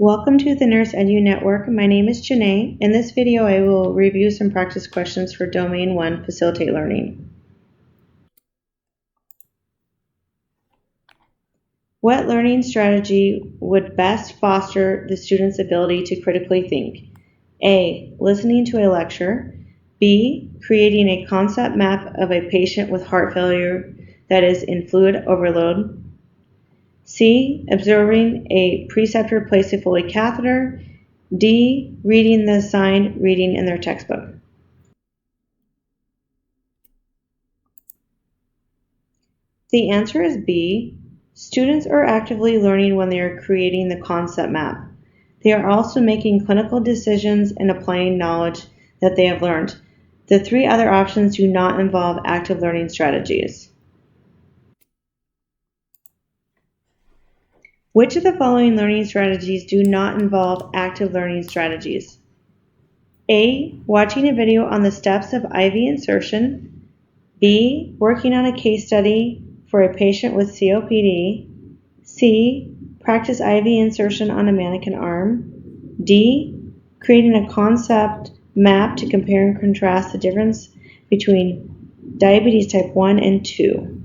Welcome to the Nurse Edu Network. My name is Janae. In this video, I will review some practice questions for Domain 1, Facilitate Learning. What learning strategy would best foster the student's ability to critically think? A. Listening to a lecture. B. Creating a concept map of a patient with heart failure that is in fluid overload. C. Observing a preceptor place a Foley catheter. D. Reading the assigned reading in their textbook. The answer is B. Students are actively learning when they are creating the concept map. They are also making clinical decisions and applying knowledge that they have learned. The three other options do not involve active learning strategies. Which of the following learning strategies do not involve active learning strategies? A. Watching a video on the steps of IV insertion. B. Working on a case study for a patient with COPD. C. Practice IV insertion on a mannequin arm. D. Creating a concept map to compare and contrast the difference between diabetes type 1 and 2.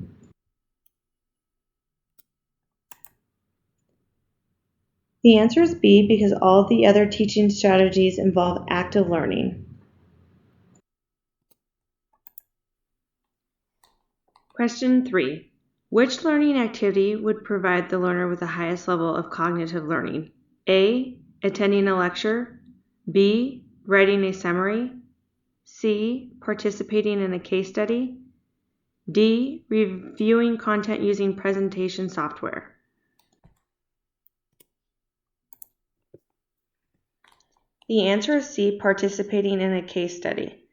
The answer is B because all of the other teaching strategies involve active learning. Question 3. Which learning activity would provide the learner with the highest level of cognitive learning? A. Attending a lecture. B. Writing a summary. C. Participating in a case study. D. Reviewing content using presentation software. The answer is C. Participating in a case study.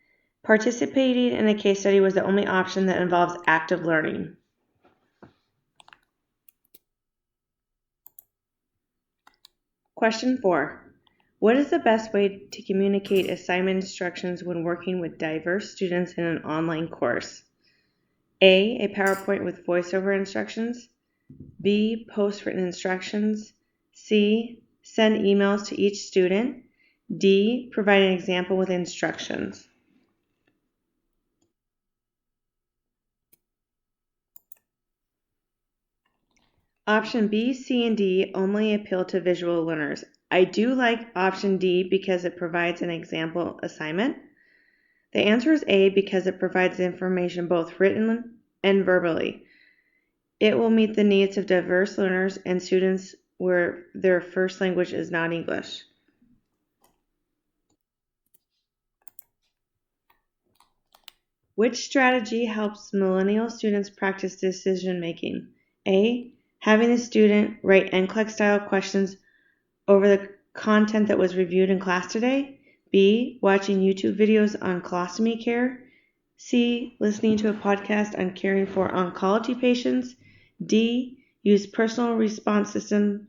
Participating in a case study was the only option that involves active learning. Question 4. What is the best way to communicate assignment instructions when working with diverse students in an online course? A. A PowerPoint with voiceover instructions. B. Post-written instructions. C. Send emails to each student. D. Provide an example with instructions. Option B, C, and D only appeal to visual learners. I do like option D because it provides an example assignment. The answer is A because it provides information both written and verbally. It will meet the needs of diverse learners and students where their first language is not English. Which strategy helps millennial students practice decision making? A. Having the student write NCLEX-style questions over the content that was reviewed in class today. B. Watching YouTube videos on colostomy care. C. Listening to a podcast on caring for oncology patients. D. Use personal response system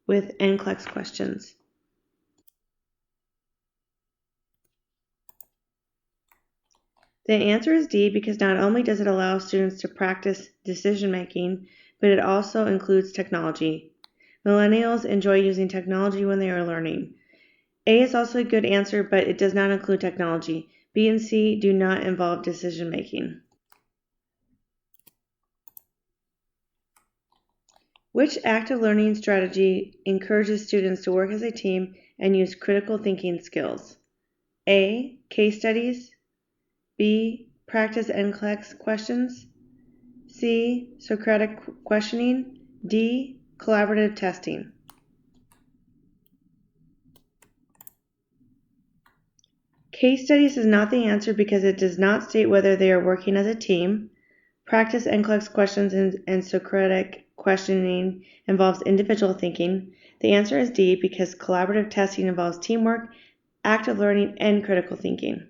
with NCLEX questions. The answer is D because not only does it allow students to practice decision making, but it also includes technology. Millennials enjoy using technology when they are learning. A is also a good answer, but it does not include technology. B and C do not involve decision making. Which active learning strategy encourages students to work as a team and use critical thinking skills? A. Case studies. B. Practice NCLEX questions. C. Socratic questioning. D. Collaborative testing. Case studies is not the answer because it does not state whether they are working as a team. Practice NCLEX questions and Socratic questioning involves individual thinking. The answer is D because collaborative testing involves teamwork, active learning, and critical thinking.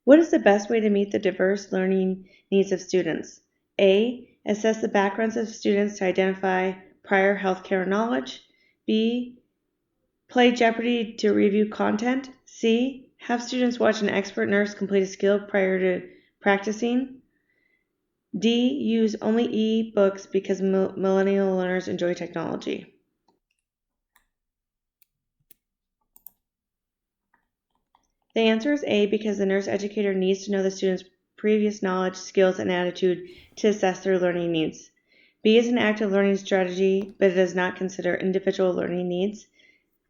What is the best way to meet the diverse learning needs of students? A. Assess the backgrounds of students to identify prior healthcare knowledge. B. Play Jeopardy to review content. C. Have students watch an expert nurse complete a skill prior to practicing. D. Use only e-books because millennial learners enjoy technology. The answer is A, because the nurse educator needs to know the student's previous knowledge, skills, and attitude to assess their learning needs. B is an active learning strategy, but it does not consider individual learning needs.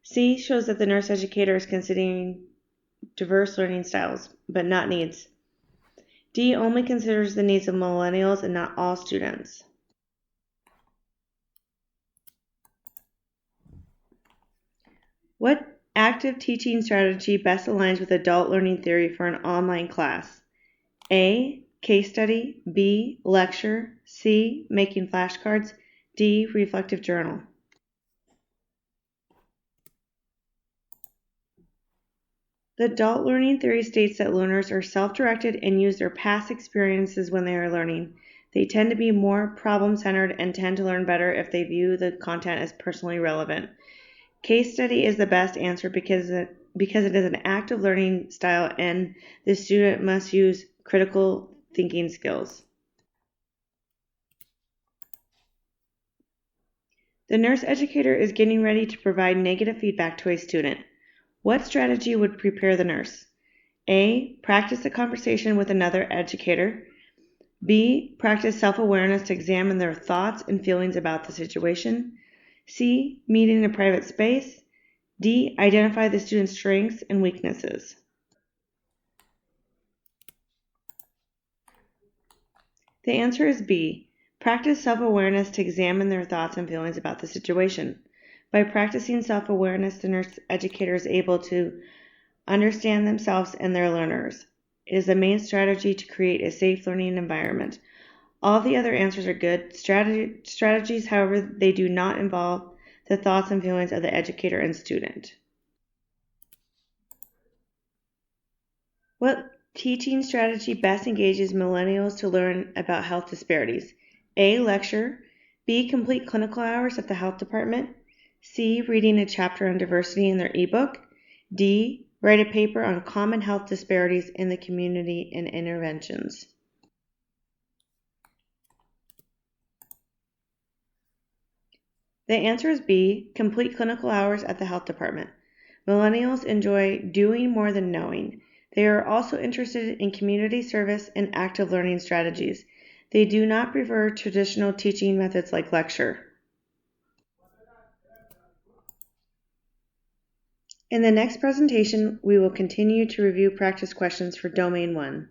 C shows that the nurse educator is considering diverse learning styles, but not needs. D only considers the needs of millennials and not all students. What active teaching strategy best aligns with adult learning theory for an online class? A. Case study. B. Lecture. C. Making flashcards. D. Reflective journal. The adult learning theory states that learners are self-directed and use their past experiences when they are learning. They tend to be more problem-centered and tend to learn better if they view the content as personally relevant. Case study is the best answer because it is an active learning style and the student must use critical thinking skills. The nurse educator is getting ready to provide negative feedback to a student. What strategy would prepare the nurse? A. Practice a conversation with another educator. B. Practice self-awareness to examine their thoughts and feelings about the situation. C. Meet in a private space. D. Identify the student's strengths and weaknesses. The answer is B. Practice self-awareness to examine their thoughts and feelings about the situation. By practicing self-awareness, the nurse educator is able to understand themselves and their learners. It is the main strategy to create a safe learning environment. All the other answers are good strategies, however, they do not involve the thoughts and feelings of the educator and student. What teaching strategy best engages millennials to learn about health disparities? A. Lecture. B. Complete clinical hours at the health department. C. Reading a chapter on diversity in their ebook. D. Write a paper on common health disparities in the community and interventions. The answer is B. Complete clinical hours at the health department. Millennials enjoy doing more than knowing. They are also interested in community service and active learning strategies. They do not prefer traditional teaching methods like lecture. In the next presentation, we will continue to review practice questions for Domain 1.